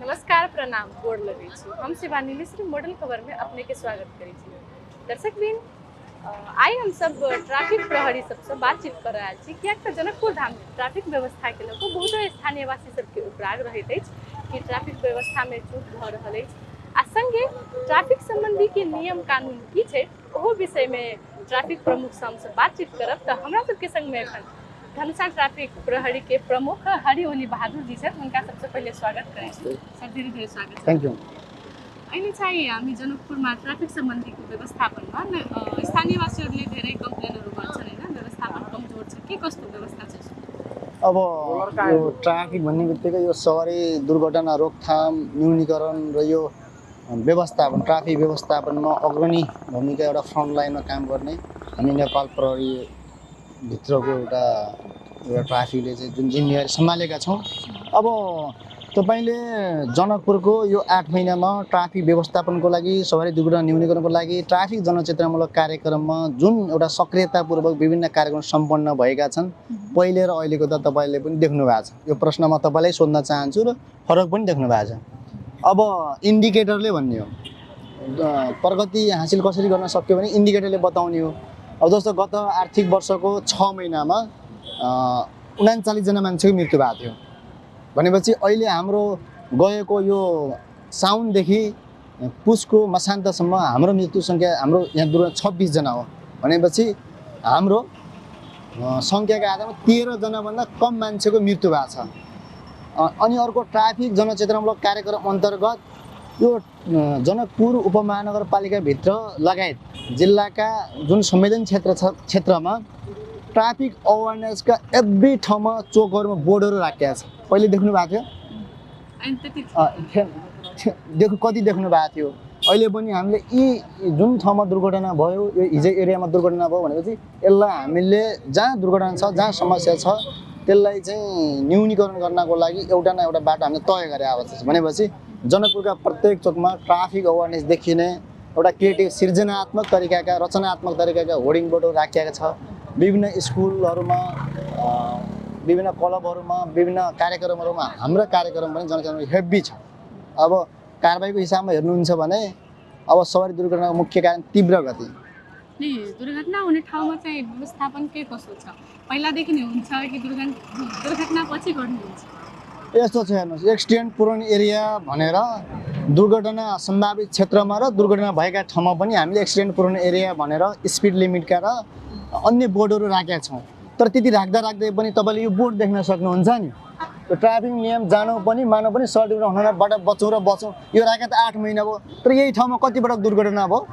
नमस्कार, प्रणाम, गोड़ लगै छी। हम शिवानी मिश्र मॉडल खबर में अपने के स्वागत करै छी। दर्शकबिन, आइ हम सब ट्रैफिक प्रहरी सबसे बातचीत कर रहल छी, कियाक तऽ जनकपुर धाम में ट्रैफिक व्यवस्था के लऽ बहुत स्थानीय वासी सबके उपराग रहैत अछि कि ट्रैफिक व्यवस्था में चूक भऽ रहल अछि आ संगे ट्रैफिक संबंधी के नियम कानून की छै ओहो विषय में ट्रैफिक प्रमुख से हमसब बातचीत करब। तऽ हमरा सबके संग में एखन धनुषा ट्रैफिक प्रहरी के प्रमुख हरिओली बहादुर जी छथि, हुनका सबसे पहिले स्वागत करै छी। सर, धीरे-धीरे स्वागत। Thank you. अहिले चाहिँ हामी जनकपुरमा ट्राफिक सम्बन्धीको व्यवस्थापनमा स्थानीयवासीहरूले धेरै कम्प्लेनहरू गर्छन् होइन, व्यवस्थापन कमजोर छ, के कस्तो व्यवस्था छ? अब यो ट्राफिक भन्ने बित्तिकै यो सहरी दुर्घटना रोकथाम न्यूनीकरण र यो व्यवस्थापन ट्राफिक व्यवस्थापनमा अग्रणी भूमिका एउटा फ्रन्ट लाइनमा काम गर्ने हामी नेपाल प्रहरी भित्रको एउटा ट्राफिकले चाहिँ जुन जिम्मेवारी सम्हालेका छौँ। अब तपाईँले जनकपुरको यो 8 महिनामा ट्राफिक व्यवस्थापनको लागि सहरी दुर्घटना न्यूनीकरणको लागि ट्राफिक जनचेतनामूलक कार्यक्रममा जुन एउटा सक्रियतापूर्वक विभिन्न कार्यक्रम सम्पन्न भएका छन् पहिले र अहिलेको त तपाईँले पनि देख्नु भएको छ। यो प्रश्न म तपाईँलाई सोध्न चाहन्छु र फरक पनि देख्नु भएको छ। अब इन्डिकेटरले भन्ने हो प्रगति हासिल कसरी गर्न सक्यो भने इन्डिकेटरले बताउने हो। अब जस्तो गत आर्थिक वर्षको 6 महिनामा 39 जना मान्छेको मृत्यु भएको थियो भनेपछि अहिले हाम्रो गएको यो साउनदेखि पुसको मसान्तसम्म हाम्रो मृत्यु सङ्ख्या हाम्रो यहाँ 26 जना हो भनेपछि हाम्रो सङ्ख्याको आधारमा 13 जनाभन्दा कम मान्छेको मृत्यु भएको छ। अनि अर्को ट्राफिक जनचेतनामूलक कार्यक्रम अन्तर्गत यो जनकपुर उपमहानगरपालिकाभित्र लगायत जिल्लाका जुन संवेदन क्षेत्रमा ट्राफिक अवेरनेसका एभ्री ठाउँमा चोकहरूमा बोर्डहरू राखेका छ। पहिले देख्नु भएको थियो कति देख्नु भएको थियो। अहिले पनि हामीले यी जुन ठाउँमा दुर्घटना भयो यो हिजो एरियामा दुर्घटना भयो भनेपछि यसलाई हामीले जहाँ दुर्घटना छ जहाँ समस्या छ त्यसलाई चाहिँ न्यूनीकरण गर्नको लागि एउटा न एउटा बाटो हामीले तय गरे आवश्यक छ। भनेपछि जनकपुरका प्रत्येक चोकमा ट्राफिक अवेरनेस देखिने एउटा क्रिएटिभ सृजनात्मक तरिकाका रचनात्मक तरिकाका होर्डिङ बोर्डहरू राखिएको छ। विभिन्न स्कुलहरूमा विभिन्न क्लबहरूमा विभिन्न कार्यक्रमहरूमा हाम्रो कार्यक्रम पनि जनचेतना हेभी छ। अब कारबाहीको हिसाबमा हेर्नुहुन्छ भने अब सवारी दुर्घटनाको मुख्य कारण तीव्र गति। दुर्घटना हुने ठाउँमा चाहिँ व्यवस्थापन के कसो छ? पहिलादेखि नै हुन्छ कि दुर्घटना पछि गर्नुहुन्छ? यस्तो छ, हेर्नुहोस्, एक्सिडेन्ट प्रोन एरिया भनेर दुर्घटना सम्भावित क्षेत्रमा र दुर्घटना भएका ठाउँमा पनि हामीले एक्सिडेन्ट प्रोन एरिया भनेर स्पिड लिमिटका र अन्य बोर्डहरू राखेका छौँ। तर त्यति राख्दै पनि तपाईँले यो बोर्ड देख्न सक्नुहुन्छ नि, यो ट्राफिक नियम जानु पनि मानौ पनि सडक हुनबाट बचौँ यो राखेको त 8 महिना भयो। तर यही ठाउँमा कतिपटक दुर्घटना भयो?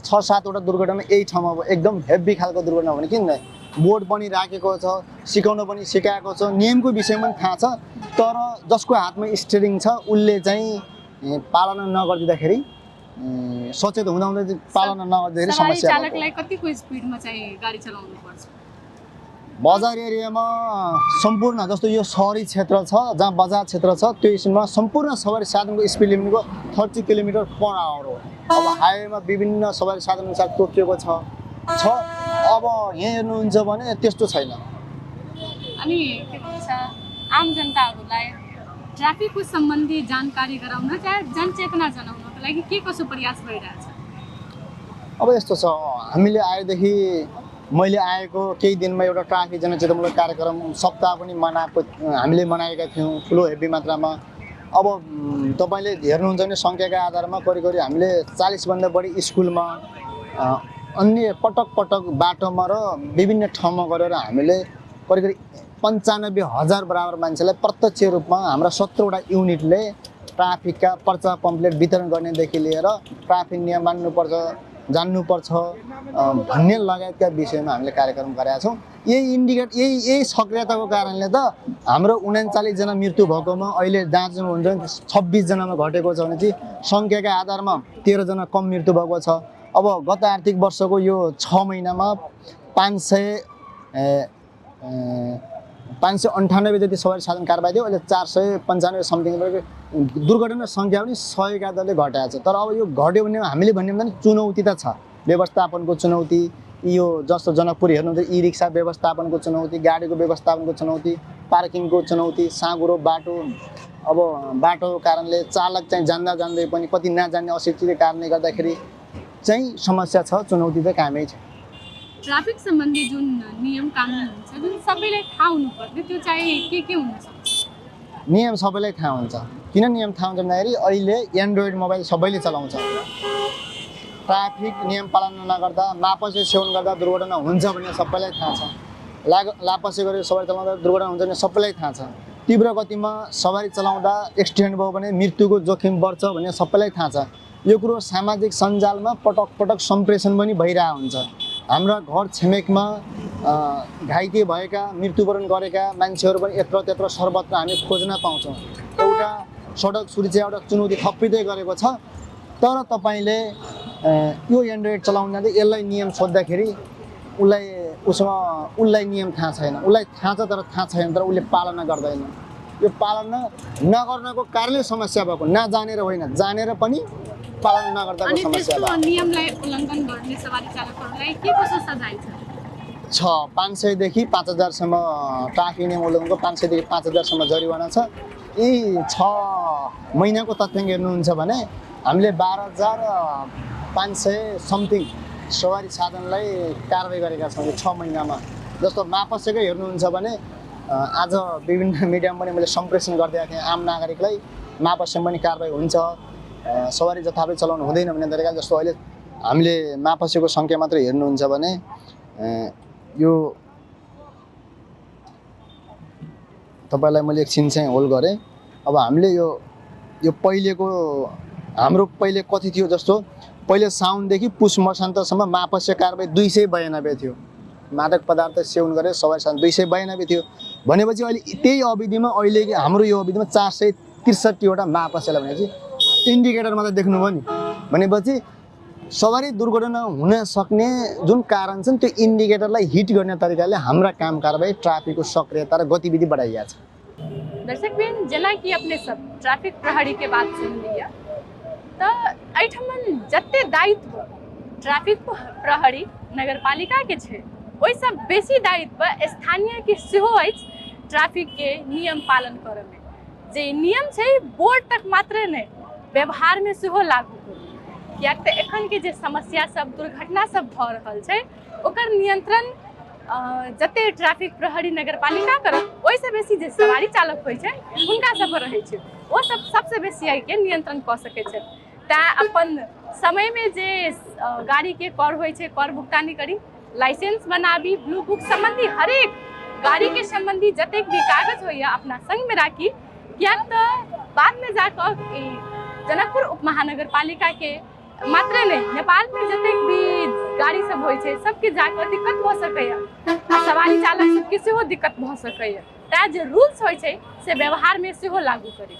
6-7 वटा दुर्घटना यही ठाउँमा भयो। एकदम हेभी खालको दुर्घटना भने किन बोर्ड पनि राखेको छ, सिकाउन पनि सिकाएको छ, नियमको विषयमा पनि थाहा छ। तर जसको हातमा स्टियरिङ छ उसले चाहिँ पालना नगरिदिँदाखेरि सचेत हुँदा पालना नगरिदिँदाखेरि समस्या हुन्छ। चालकलाई कतिको स्पिडमा चाहिँ गाडी चलाउनु पर्छ? बजार एरियामा सम्पूर्ण जस्तो यो सहरी क्षेत्र छ जहाँ बजार क्षेत्र छ त्यो स्पिडमा सम्पूर्ण सवारी साधनको स्पिड लिमिटको 30 किलोमिटर पर आवर हो। अब हाइवेमा विभिन्न सवारी साधन अनुसार तोकिएको छ। अब यहाँ हेर्नुहुन्छ भने त्यस्तो छैन। अनि के भन्छ आम जनताहरूलाई ट्राफिकको सम्बन्धी जानकारी गराउन चाहे जनचेतना जनाउनको लागि के कसो प्रयास भइरहेछ? अब यस्तो छ, हामीले आएदेखि मैले आएको केही दिनमा एउटा ट्राफिक जनचेतनामूलक कार्यक्रम सप्ताह पनि हामीले मनाएका थियौँ ठुलो हेभी मात्रामा। अब तपाईँले हेर्नुहुन्छ भने सङ्ख्याका आधारमा करिब हामीले 40 भन्दा बढी स्कुलमा अन्य पटक बाटोमा र विभिन्न ठाउँमा गरेर हामीले करिब 95,000 बराबर मान्छेलाई प्रत्यक्ष रूपमा हाम्रा 17 वटा युनिटले ट्राफिकका पर्चा पम्पलेट वितरण गर्नेदेखि लिएर ट्राफिक नियम मान्नुपर्छ जान्नुपर्छ भन्ने लगायतका विषयमा हामीले कार्यक्रम गरेका छौँ। यही सक्रियताको कारणले त हाम्रो 39 जना मृत्यु भएकोमा अहिले जाँच्नु हुन्छ 26 जनामा घटेको छ भने चाहिँ सङ्ख्याका आधारमा 13 जना कम मृत्यु भएको छ। अब गत आर्थिक वर्षको यो 6 महिनामा 598 जति सवारी साधन कारबाही थियो। अहिले 495 समथिङ दुर्घटना सङ्ख्या पनि 100 का दरले घटाएको छ। तर अब यो घट्यो भने हामीले भन्ने चुनौती त छ, व्यवस्थापनको चुनौती, यो जस्तो जनकपुर हेर्नुहुन्छ ई रिक्सा व्यवस्थापनको चुनौती, गाडीको व्यवस्थापनको चुनौती, पार्किङको चुनौती, साँघुरो बाटो। अब बाटोको कारणले चालक चाहिँ जान्दा जान्दै पनि कति नजान्ने अशिक्षितको कारणले गर्दाखेरि चाहिँ समस्या छ, चुनौती चाहिँ कामै छ। ट्राफिक सम्बन्धी जुन नियम कानुन हुन्छ जुन सबैलाई थाहा हुनुपर्ने त्यो चाहिँ के हुन सक्छ? नियम सबैलाई थाहा हुन्छ। किन नियम थाहा हुन्छ भन्दाखेरि अहिले एन्ड्रोइड मोबाइल सबैले चलाउँछ। ट्राफिक नियम पालन नगर्दा, मापसे सेवन गर्दा दुर्घटना हुन्छ भन्ने सबैलाई थाहा छ। लापसे गरेर सवारी चलाउँदा दुर्घटना हुन्छ भन्ने सबैलाई थाहा छ। तीव्र गतिमा सवारी चलाउँदा एक्सिडेन्ट भयो भने मृत्युको जोखिम बढ्छ भन्ने सबैलाई थाहा छ। यो कुरो सामाजिक सञ्जालमा पटक पटक सम्प्रेषण पनि भइरहेको हुन्छ। हाम्रा घर छिमेकमा घाइते भएका, मृत्युवरण गरेका मान्छेहरू पनि यत्र त्यत्र सर्वत्र हामी खोज्न पाउँछौँ। एउटा सडक सुरक्षा एउटा चुनौती थपिँदै गरेको छ। तर तपाईँले यो एन्ड्रोइड चलाउन जाँदा यसलाई नियम सोद्धाखेरि उसलाई नियम थाहा छैन। उसलाई थाहा छ तर थाहा छैन, तर उसले पालना गर्दैन। यो पालना नगर्नको कारणले समस्या भएको, नजानेर होइन, जानेर पनि पालन नगर्दाको समस्या भएको। नियमलाई उल्लङ्घन गर्ने सवारी चालकहरूलाई के कसो सजाय छ? 500 देखि 5000 सम्म ट्राफिक नियम उल्लङ्घनको 500 देखि 5000 सम्म जरिवाना छ। यी 6 महिनाको तथ्याङ्क हेर्नुहुन्छ भने हामीले 12500 समथिङ सवारी साधनलाई कारबाही गरेका छौँ यो 6 महिनामा। जस्तो मापसेकै हेर्नुहुन्छ भने आज विभिन्न मिडियामा पनि मैले सम्प्रेषण गरिदिएको थिएँ आम नागरिकलाई, मापसेमा पनि कारबाही हुन्छ, सवारी जथाभावी चलाउनु हुँदैन भन्ने तरिका। जस्तो अहिले हामीले मापसेको सङ्ख्या मात्र हेर्नुहुन्छ भने यो तपाईँलाई मैले एकछिन चाहिँ होल्ड गरेँ। अब हामीले यो पहिलेको हाम्रो पहिले कति थियो, जस्तो पहिले साउनदेखि पुष मसान्तसम्म मापस्य कारबाही 292 थियो। मादक पदार्थ सेवन गरेर सवारी साधन 292 थियो भनेपछि अहिले त्यही अवधिमा अहिले हाम्रो यो अवधिमा 463वटा मापस्यलाई भनेपछि इन्डिकेटरमा त देख्नुभयो नि। भनेपछि सवारी दुर्घटना हुन सक्ने जुन कारण छन् त्यो इन्डिकेटरलाई हिट गर्ने तरिकाले हाम्रा काम कारबाही ट्राफिकको सक्रियता र गतिविधि बढाइया छ। दर्शकबिन, जेना कि अपने सब ट्राफिक प्रहरी के बात सुन लिया तो एठमन जते दायित्व ट्राफिक प्रहरी नगरपालिका के छे ओइ सब बेसी दायित्व स्थानीय के सेहो अछि ट्राफिक के नियम पालन करे में। जे नियम छै बोर्ड तक मात्र नहीं व्यवहार में सेहो लागू करू। कियाक तऽ एखन के जे समस्या सब दुर्घटना सब भ रहल छै ओकर नियंत्रण जते ट्राफिक प्रहरी नगरपालिका करत ओइसे बेसी जे सवारी चालक होइ छै हुनका सब रहै छै, ओ सब सबसे बेसी आइ के नियंत्रण क सकै छै। ता अपन समय में जे गाड़ी के कर होइ छै कर भुगतानी करी, लाइसेंस बनाबी, ब्लू बुक संबंधी हरेक गाड़ी के संबंधी जतेक भी कागज होइया अपना संग में राखी। कियाक तऽ बाद में जाकर जनकपुर उप महानगर पालिका के मात्र नहीं नेपाल में जतेक भी गाड़ी सब होइ छै सबके जाकर दिक्कत भ सकैया, सवारी चालक सबके सेहो दिक्कत भ सकैया। ता जे रूल्स होइ छै से व्यवहार में सेहो लागू करी।